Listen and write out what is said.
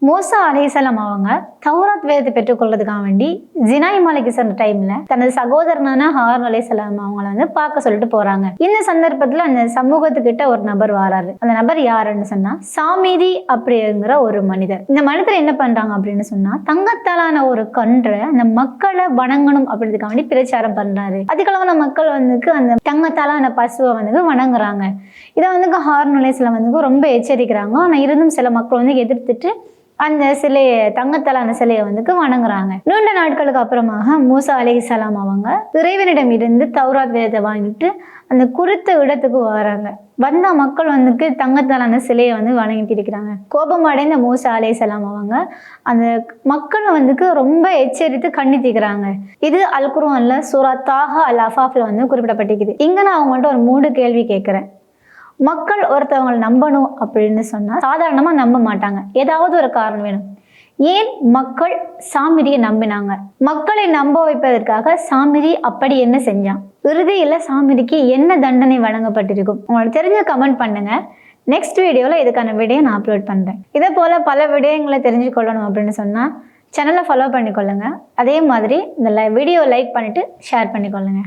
மூசா அலைஹிஸ்ஸலாம் அவங்க தௌராத் வேதத்தை பெற்றுக்கொள்றதுக்காக வேண்டி ஜினாய் மலைக்கு சென்ற டைம்ல தனது சகோதரனான ஹாரூன் அலைஹிஸ்ஸலாம் அவங்கள பார்க்க சொல்லிட்டு போறாங்க. இந்த சந்தர்ப்பத்துல அந்த சமூகத்துக்கிட்ட ஒரு நபர் வராரு. அந்த நபர் யாருன்னு சொன்னா சாமிரி அப்படிங்கிற ஒரு மனிதர். இந்த மனிதர் என்ன பண்றாங்க அப்படின்னு சொன்னா தங்கத்தாலான ஒரு கன்றை அந்த மக்களை வணங்கணும் அப்படின்றதுக்காக வேண்டி பிரச்சாரம் பண்றாரு. அதிகளவான மக்கள் அந்த தங்கத்தாலான பசுவை வணங்குறாங்க. இதை ஹாரூன் அலைஹிஸ்ஸலாம் ரொம்ப எச்சரிக்கிறாங்க. ஆனா இருந்தும் சில மக்கள் எதிர்த்துட்டு அந்த சிலையை தங்கத்தாலான சிலையை வணங்குறாங்க. நீண்ட நாட்களுக்கு அப்புறமாக மூசா அலைஹிஸ்ஸலாம் அவங்க இறைவனிடம் இருந்து தௌராத் வேதத்தை வாங்கிட்டு அந்த குறித்த இடத்துக்கு வராங்க. வந்த மக்கள் தங்கத்தாலான சிலையை வணங்கிட்டு இருக்கிறாங்க. கோபம் அடைந்த மூசா அலைஹிஸ்ஸலாம் அவங்க அந்த மக்கள் ரொம்ப எச்சரித்து கண்டித்துக்கிறாங்க. இது அல் குர்ஆன்ல சூரா தாஹா அல் அஃபாஃப்ல குறிப்பிடப்பட்டிருக்குது. இங்க நான் அவங்கள்ட்ட ஒரு 3 கேள்வி கேட்கிறேன். மக்கள் ஒருத்தவங்களை நம்பணும் அப்படின்னு சொன்னா சாதாரணமா நம்ப மாட்டாங்க. ஏதாவது ஒரு காரணம் வேணும். ஏன் மக்கள் சாமிரியை நம்பினாங்க? மக்களை நம்ப வைப்பதற்காக சாமிரி அப்படி என்ன செஞ்சான்? இறுதியில சாமிரிக்கு என்ன தண்டனை வழங்கப்பட்டிருக்கும்? உங்களுக்கு தெரிஞ்ச கமெண்ட் பண்ணுங்க. நெக்ஸ்ட் வீடியோல இதுக்கான விடையை நான் அப்லோட் பண்றேன். இதே போல பல விடயங்களை தெரிஞ்சுக்கொள்ளணும் அப்படின்னு சொன்னா சேனலை ஃபாலோ பண்ணிக்கொள்ளுங்க. அதே மாதிரி இந்த வீடியோ லைக் பண்ணிட்டு ஷேர் பண்ணிக்கொள்ளுங்க.